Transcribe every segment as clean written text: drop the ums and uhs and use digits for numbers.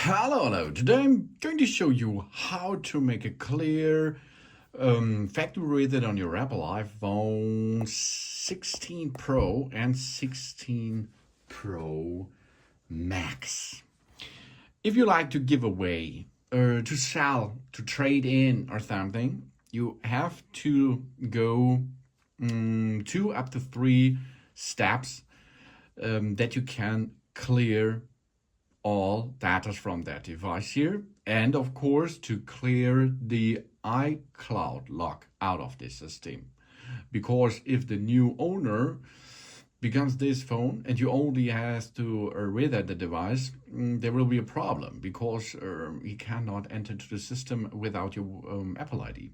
Hello. Today I'm going to show you how to make a clear factory reader on your Apple iPhone 16 Pro and 16 Pro Max. If you like to give away or to sell, to trade in or something, you have to go 2 up to 3 steps that you can clear all data from that device here, and of course to clear the iCloud lock out of this system, because if the new owner becomes this phone and you only has to reset the device, there will be a problem because he cannot enter to the system without your Apple ID.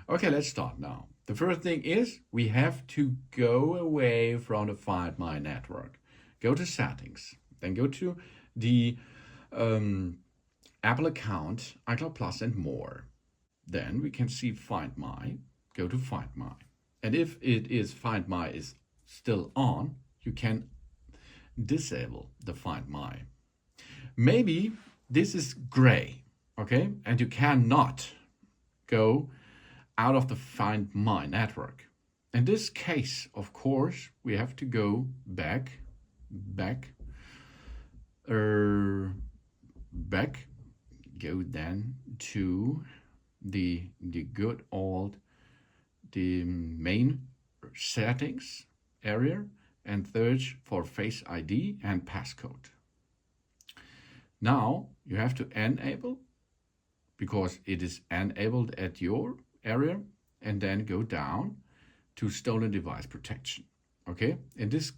Okay, let's start now. The first thing is we have to go away from the Find My network. Go to settings, then go to the Apple account, iCloud Plus and more. Then we can see Find My, go to Find My. And if it is Find My is still on, you can disable the Find My. Maybe this is gray, okay? And you cannot go out of the Find My network. In this case, of course, we have to go back, go then to the good old the main settings area and search for Face ID and passcode. Now you have to enable, because it is enabled at your area, and then go down to stolen device protection. Okay, in this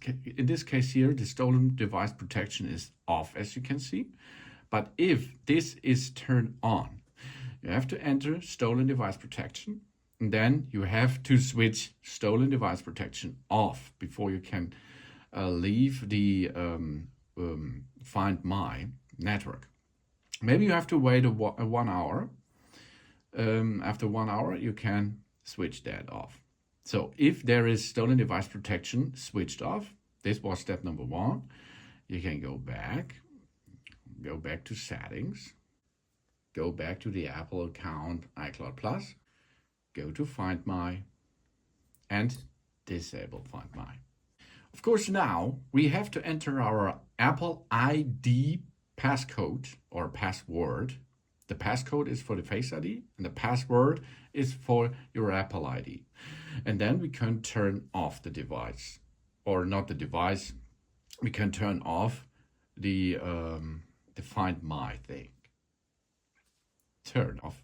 case here, the stolen device protection is off, as you can see. But if this is turned on, you have to enter stolen device protection, and then you have to switch stolen device protection off before you can leave the Find My network. Maybe you have to wait a 1 hour. After 1 hour, you can switch that off. So if there is stolen device protection switched off, this was step number 1. You can go back to settings, go back to the Apple account iCloud Plus, go to Find My, and disable Find My. Of course, now we have to enter our Apple ID passcode or password. The passcode is for the Face ID and the password is for your Apple ID. And then we can turn off the device, or not the device, we can turn off the Find My thing. Turn off.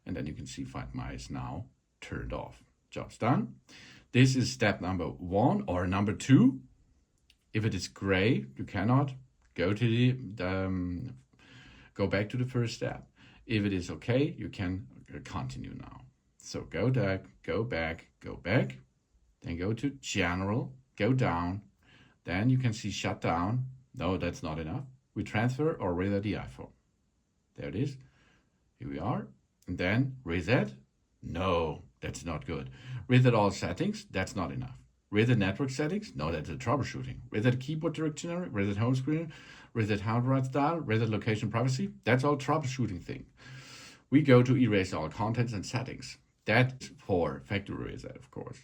And then you can see Find My is now turned off. Job's done. This is step number 1 or number 2. If it is gray, you cannot go to go back to the first step. If it is okay, you can continue now. So go back, then go to General, go down, then you can see Shut Down. No, that's not enough. We transfer or reset the iPhone. There it is. Here we are. And then reset. No, that's not good. Reset all settings. That's not enough. Reset network settings. No, that's a troubleshooting. Reset keyboard directory. Reset home screen. Reset handwrite style. Reset location privacy. That's all troubleshooting thing. We go to erase all contents and settings. That's for factory reset, of course.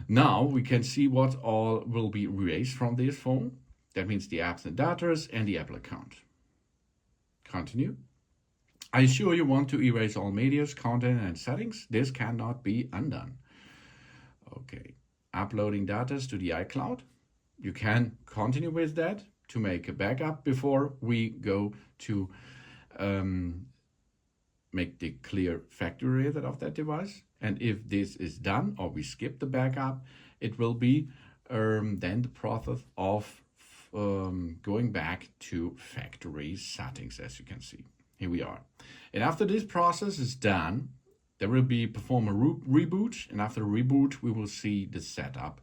Now we can see what all will be erased from this phone. That means the apps and data and the Apple account. Continue. Are you sure you want to erase all medias, content and settings? This cannot be undone. Okay. Uploading data to the iCloud. You can continue with that to make a backup before we go to make the clear factory reset of that device. And if this is done or we skip the backup, it will be then the process of going back to factory settings, as you can see. Here we are. And after this process is done, there will be perform a reboot. And after reboot, we will see the setup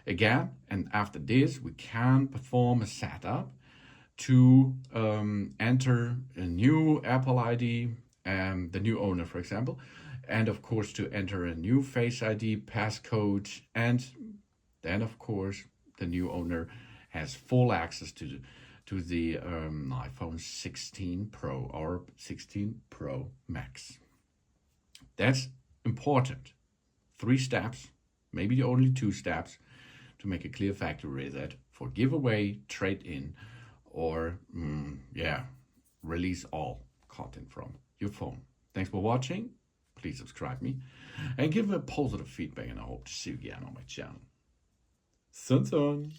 again. And after this, we can perform a setup to enter a new Apple ID, the new owner, for example, and of course to enter a new Face ID, passcode, and then of course the new owner has full access to to the iPhone 16 Pro or 16 Pro Max. That's important. 3 steps, maybe only 2 steps, to make a clear factory that for giveaway, trade in, or release all content from your phone. Thanks for watching. Please subscribe me and give a positive feedback, and I hope to see you again on my channel. Sun.